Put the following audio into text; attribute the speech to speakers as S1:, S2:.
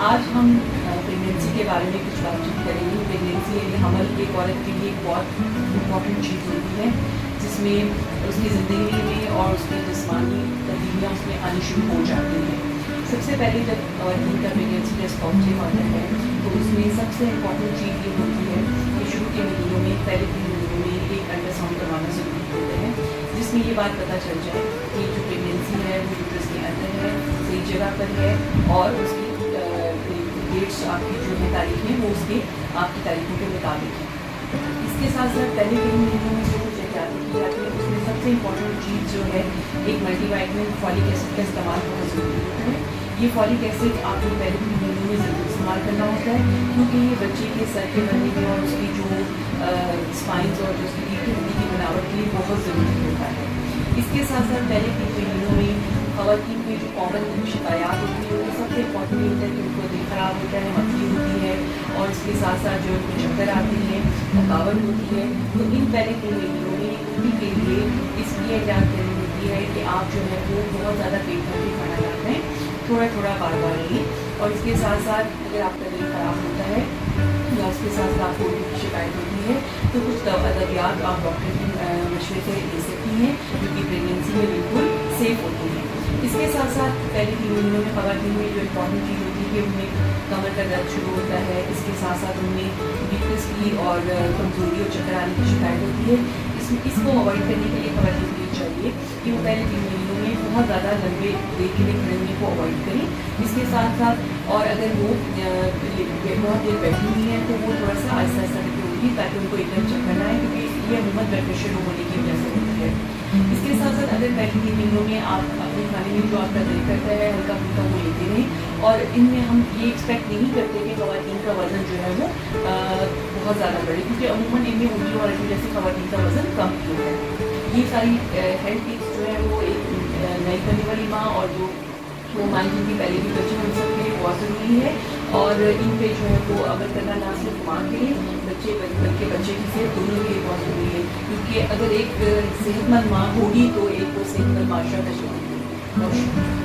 S1: आज हम प्रेगनेंसी के बारे में कुछ बातचीत करेंगे। प्रेगनेंसी यानी हमल एक औरत के लिए एक बहुत इम्पॉर्टेंट चीज़ होती है, जिसमें उसकी ज़िंदगी में और उसकी जिस्मानी तब्दीलियाँ उसमें आनी शुरू हो जाती हैं। सबसे पहले जब औरत का प्रेगनेंसी टेस्ट पॉजिटिव आता है तो उसमें सबसे इम्पॉर्टेंट चीज़ ये होती है कि शुरू के महीनों में, पहले 3 महीनों में एक अल्ट्रासाउंड करवाना ज़रूरी होता है, जिसमें ये बात पता चल जाए कि जो प्रेगनेंसी है वो यूट्रस के अंदर है, सही जगह पर है और उसकी डेट्स आपकी जो है तारीखें वो उसके आपकी तारीखों के मुताबिक है। इसके साथ साथ पहले 3 महीनों में जो कुछ एहतियात की जाती है उसमें सबसे इम्पॉर्टेंट चीज़ जो है एक मल्टीवाइटमिन फॉलिक एसिड का इस्तेमाल बहुत ज़रूरी होता है। ये फॉलिक एसिड आपको पहले 3 महीनों में ज़रूर इस्तेमाल करना होता है, क्योंकि ये बच्चे के सर के बनने में और उसकी जो स्पाइंस और जो उसकी रीढ़ की हड्डी की बनावट के लिए बहुत ज़रूरी होता है। इसके साथ साथ पहले 3 महीनों में ख़वातीन में जो कॉमन शिकायत होती है वो सबसे इम्पॉर्टेंट होता है कि उनको दिल ख़राब होता है, मसली होती है और इसके साथ साथ जो उनको चक्कर आती है, थकावट होती है। तो इन पहले 3 महीनों में उन्हीं के लिए इसलिए एहतियात करनी होती है कि आप जो है वो बहुत ज़्यादा पेट भर के खाना ना खाएं, थोड़ा थोड़ा बार बार लें। और इसके साथ साथ अगर आपका दिल ख़राब होता है या उसके साथ साथ आपको उल्टी की शिकायत होती है तो कुछ अद्वियात आप डॉक्टर की मशवरे से ले सकती हैं, जो कि प्रेगनेंसी में बिल्कुल सेफ़ होती हैं। इसके साथ साथ पहले 3 महीनों में ख़वातीन में जो इम्पॉर्टेंट चीज़ होती है कि उनमें कमर का दर्द शुरू होता है, इसके साथ साथ उनमें वीकनेस की और कमज़ोरी और चक्कर आने की शिकायत होती है। इसको अवॉइड करने के लिए ख़वातीन को ये चाहिए कि वो पहले 3 महीनों में बहुत ज़्यादा लंबे देर के लिए खड़े होने को अवॉइड करें। इसके साथ साथ और अगर वो बहुत देर बैठी हुई हैं तो वो थोड़ा सा आहिस्ता आहिस्ता करके उठी, ताकि उनको एकदम चक्कर ना आए, क्योंकि ये अमूमन ब्लड प्रेशर होने की वजह से होती है। इसके साथ साथ अगर पहले 3 महीनों में आप अपने खाने में जो आपका दिल करता है हल्का फुल्का वो लेते रहें, और इनमें हम ये एक्सपेक्ट नहीं करते कि ख़वातीन का वज़न जो है वो बहुत ज़्यादा बढ़े, क्योंकि अमूमन इनमें उल्टी और की वजह से ख़वातीन का वज़न कम ही होता है। ये सारी हेल्थ टिप्स जो है वो एक नई करने वाली माँ और जो वो माँ जिनकी पहले भी बच्चे उन सब के लिए बहुत ज़रूरी है, और इन पे जो है वो अमल करना ना सिर्फ माँ के लिए बल्कि बच्चे की सेहत दोनों के लिए बहुत ज़रूरी है, क्योंकि अगर एक सेहतमंद माँ होगी तो एक वो सेहतमंद माशरा का शुरू होगी।